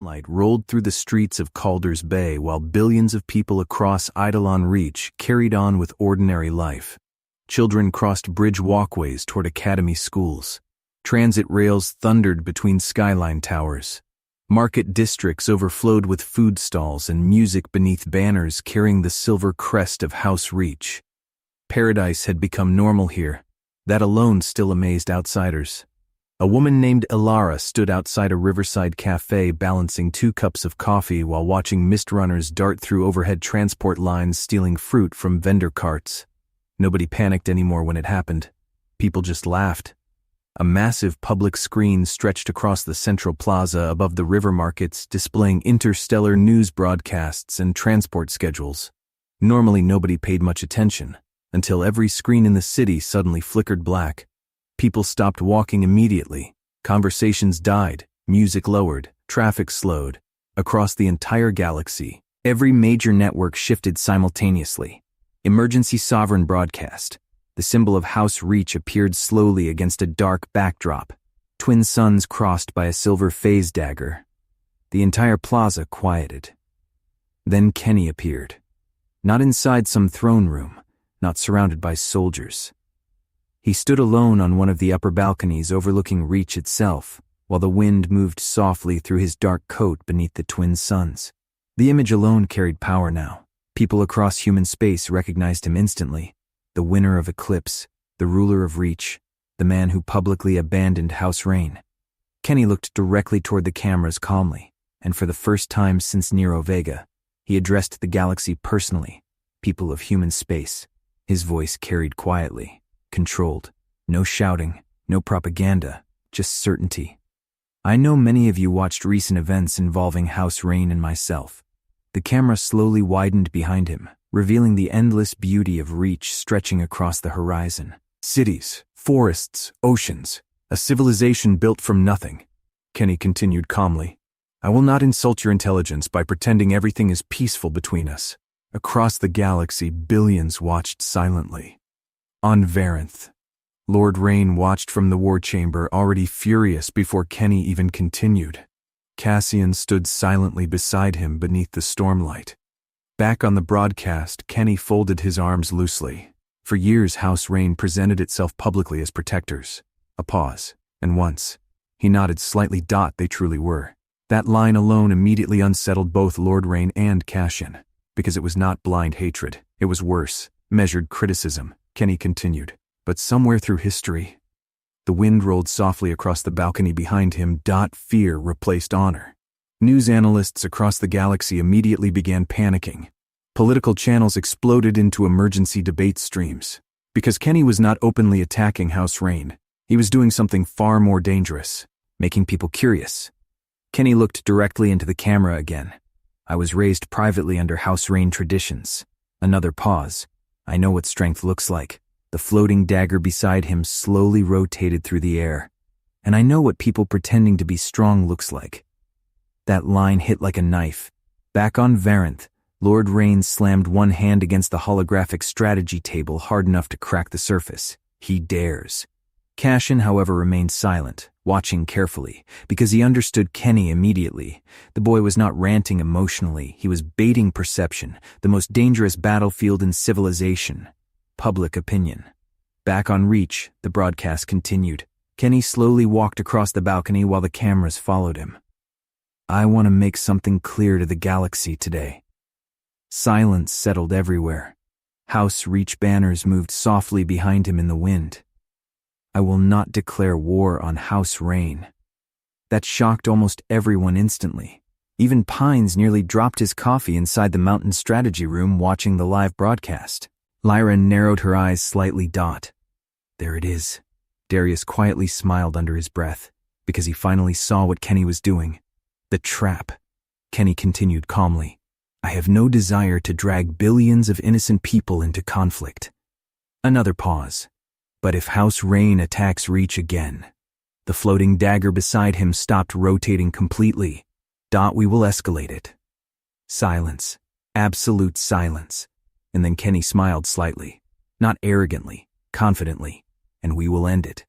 Light rolled through the streets of Calder's Bay while billions of people across Eidolon Reach carried on with ordinary life. Children crossed bridge walkways toward academy schools. Transit rails thundered between skyline towers. Market districts overflowed with food stalls and music beneath banners carrying the silver crest of House Reach. Paradise had become normal here. That alone still amazed outsiders. A woman named Ilara stood outside a riverside cafe balancing 2 cups of coffee while watching mist runners dart through overhead transport lines stealing fruit from vendor carts. Nobody panicked anymore when it happened. People just laughed. A massive public screen stretched across the central plaza above the river markets, displaying interstellar news broadcasts and transport schedules. Normally nobody paid much attention, until every screen in the city suddenly flickered black. People stopped walking immediately. Conversations died, music lowered, traffic slowed. Across the entire galaxy, every major network shifted simultaneously. Emergency sovereign broadcast. The symbol of House Reach appeared slowly against a dark backdrop. Twin suns crossed by a silver phase dagger. The entire plaza quieted. Then Kenny appeared. Not inside some throne room, not surrounded by soldiers. He stood alone on one of the upper balconies overlooking Reach itself, while the wind moved softly through his dark coat beneath the twin suns. The image alone carried power now. People across human space recognized him instantly. The winner of Eclipse, the ruler of Reach, the man who publicly abandoned House Rain. Kenny looked directly toward the cameras calmly, and for the first time since Nero Vega, he addressed the galaxy personally. People of human space. His voice carried quietly. Controlled. No shouting, no propaganda, just certainty. I know many of you watched recent events involving House Rain and myself. The camera slowly widened behind him, revealing the endless beauty of Reach stretching across the horizon. Cities, forests, oceans, a civilization built from nothing. Kenny continued calmly. I will not insult your intelligence by pretending everything is peaceful between us. Across the galaxy, billions watched silently. On Varanth, Lord Rain watched from the war chamber, already furious before Kenny even continued. Cassian stood silently beside him beneath the stormlight. Back on the broadcast, Kenny folded his arms loosely. For years, House Rain presented itself publicly as protectors. A pause, and once. He nodded slightly. They truly were. That line alone immediately unsettled both Lord Rain and Cassian, because it was not blind hatred. It was worse, measured criticism. Kenny continued, but somewhere through history. The wind rolled softly across the balcony behind him. Fear replaced honor. News analysts across the galaxy immediately began panicking. Political channels exploded into emergency debate streams. Because Kenny was not openly attacking House Rain, he was doing something far more dangerous, making people curious. Kenny looked directly into the camera again. I was raised privately under House Rain traditions. Another pause. I know what strength looks like. The floating dagger beside him slowly rotated through the air. And I know what people pretending to be strong looks like. That line hit like a knife. Back on Varanth, Lord Rain slammed one hand against the holographic strategy table hard enough to crack the surface. He dares. Cassian, however, remained silent, watching carefully, because he understood Kenny immediately. The boy was not ranting emotionally, he was baiting perception, the most dangerous battlefield in civilization. Public opinion. Back on Reach, the broadcast continued. Kenny slowly walked across the balcony while the cameras followed him. I want to make something clear to the galaxy today. Silence settled everywhere. House Reach banners moved softly behind him in the wind. I will not declare war on House Rain. That shocked almost everyone instantly. Even Pines nearly dropped his coffee inside the mountain strategy room watching the live broadcast. Lyra narrowed her eyes slightly. There it is. Darius quietly smiled under his breath, because he finally saw what Kenny was doing. The trap. Kenny continued calmly. I have no desire to drag billions of innocent people into conflict. Another pause. But if House Rain attacks Reach again, the floating dagger beside him stopped rotating completely. We will escalate it. Silence. Absolute silence. And then Kenny smiled slightly. Not arrogantly, confidently. And we will end it.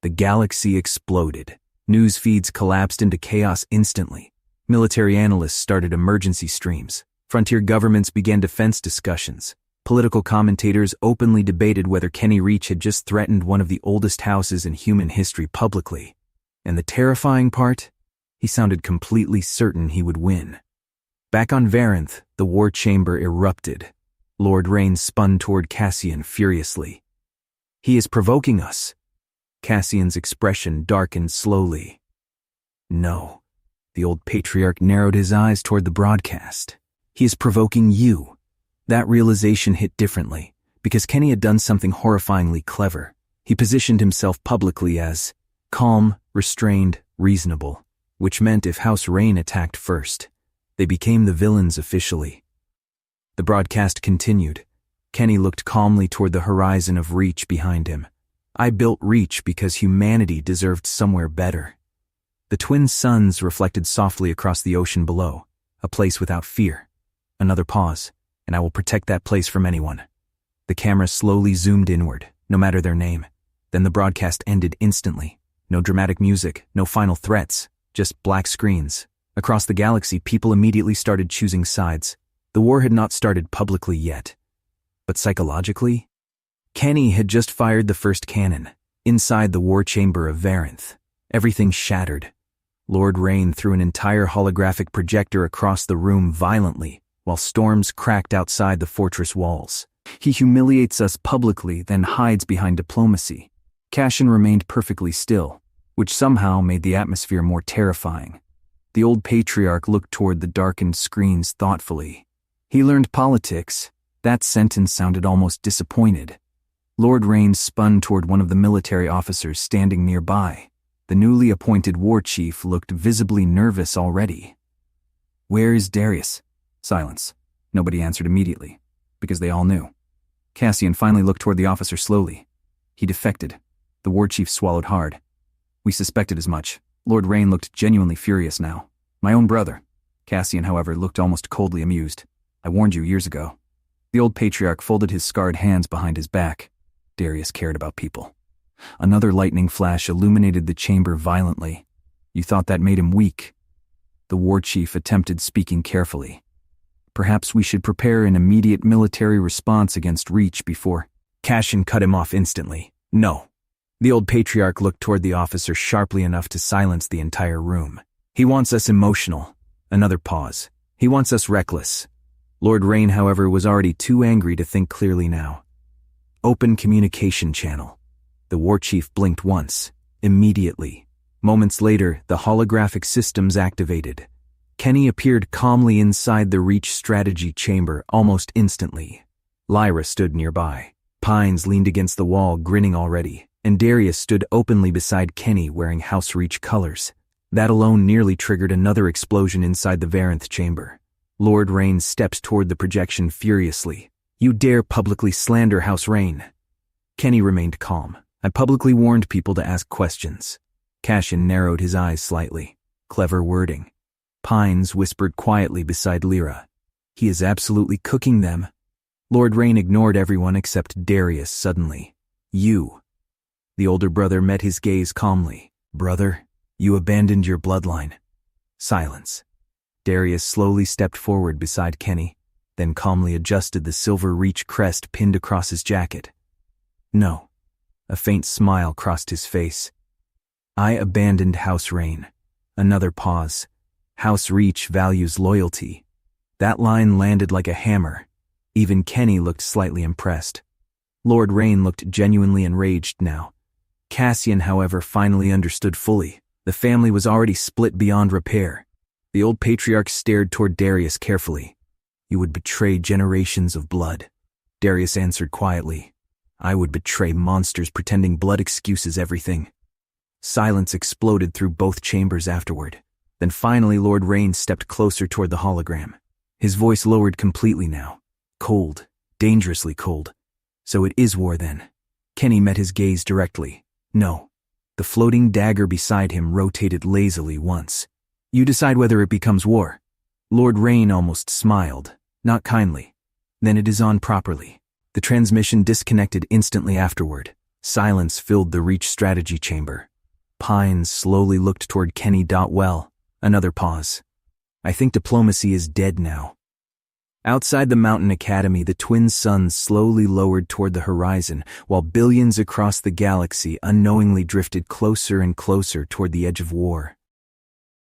The galaxy exploded. News feeds collapsed into chaos instantly. Military analysts started emergency streams. Frontier governments began defense discussions. Political commentators openly debated whether Kenny Reach had just threatened one of the oldest houses in human history publicly. And the terrifying part? He sounded completely certain he would win. Back on Varanth, the war chamber erupted. Lord Rain spun toward Cassian furiously. "He is provoking us." Cassian's expression darkened slowly. "No." The old patriarch narrowed his eyes toward the broadcast. "He is provoking you." That realization hit differently, because Kenny had done something horrifyingly clever. He positioned himself publicly as calm, restrained, reasonable, which meant if House Rain attacked first, they became the villains officially. The broadcast continued. Kenny looked calmly toward the horizon of Reach behind him. "I built Reach because humanity deserved somewhere better." The twin suns reflected softly across the ocean below, a place without fear. Another pause, and I will protect that place from anyone. The camera slowly zoomed inward, no matter their name. Then the broadcast ended instantly. No dramatic music, no final threats, just black screens. Across the galaxy, people immediately started choosing sides. The war had not started publicly yet. But psychologically? Kenny had just fired the first cannon, inside the war chamber of Varanth. Everything shattered. Lord Rain threw an entire holographic projector across the room violently, while storms cracked outside the fortress walls. He humiliates us publicly, then hides behind diplomacy. Cassian remained perfectly still, which somehow made the atmosphere more terrifying. The old patriarch looked toward the darkened screens thoughtfully. He learned politics. That sentence sounded almost disappointed. Lord Rain spun toward one of the military officers standing nearby. The newly appointed war chief looked visibly nervous already. "Where is Darius?" Silence. Nobody answered immediately, because they all knew. Cassian finally looked toward the officer slowly. He defected. The war chief swallowed hard. "We suspected as much." Lord Rain looked genuinely furious now. "My own brother." Cassian, however, looked almost coldly amused. "I warned you years ago." The old patriarch folded his scarred hands behind his back. Darius cared about people. Another lightning flash illuminated the chamber violently. "You thought that made him weak." The war chief attempted speaking carefully. "Perhaps we should prepare an immediate military response against Reach before." Cassian cut him off instantly. "No." The old patriarch looked toward the officer sharply enough to silence the entire room. "He wants us emotional." Another pause. "He wants us reckless." Lord Rain, however, was already too angry to think clearly now. "Open communication channel." The war chief blinked once. Immediately. Moments later, the holographic systems activated. Kenny appeared calmly inside the Reach strategy chamber almost instantly. Lyra stood nearby. Pines leaned against the wall, grinning already, and Darius stood openly beside Kenny wearing House Reach colors. That alone nearly triggered another explosion inside the Varanth chamber. Lord Rain stepped toward the projection furiously. "You dare publicly slander House Rain." Kenny remained calm. "I publicly warned people to ask questions." Cassian narrowed his eyes slightly. Clever wording. Pines whispered quietly beside Lyra. "He is absolutely cooking them." Lord Rain ignored everyone except Darius suddenly. "You." The older brother met his gaze calmly. "Brother, you abandoned your bloodline." Silence. Darius slowly stepped forward beside Kenny, then calmly adjusted the silver Reach crest pinned across his jacket. "No." A faint smile crossed his face. "I abandoned House Rain." Another pause. "House Reach values loyalty." That line landed like a hammer. Even Kenny looked slightly impressed. Lord Rain looked genuinely enraged now. Cassian, however, finally understood fully. The family was already split beyond repair. The old patriarch stared toward Darius carefully. "You would betray generations of blood." Darius answered quietly. "I would betray monsters pretending blood excuses everything." Silence exploded through both chambers afterward. Then finally Lord Rain stepped closer toward the hologram. His voice lowered completely now. Cold, dangerously cold. "So it is war then." Kenny met his gaze directly. "No." The floating dagger beside him rotated lazily once. "You decide whether it becomes war." Lord Rain almost smiled, not kindly. "Then it is on properly." The transmission disconnected instantly afterward. Silence filled the Reach strategy chamber. Pines slowly looked toward Kenny. Well, another pause. I think diplomacy is dead now. Outside the mountain academy, the twin suns slowly lowered toward the horizon, while billions across the galaxy unknowingly drifted closer and closer toward the edge of war.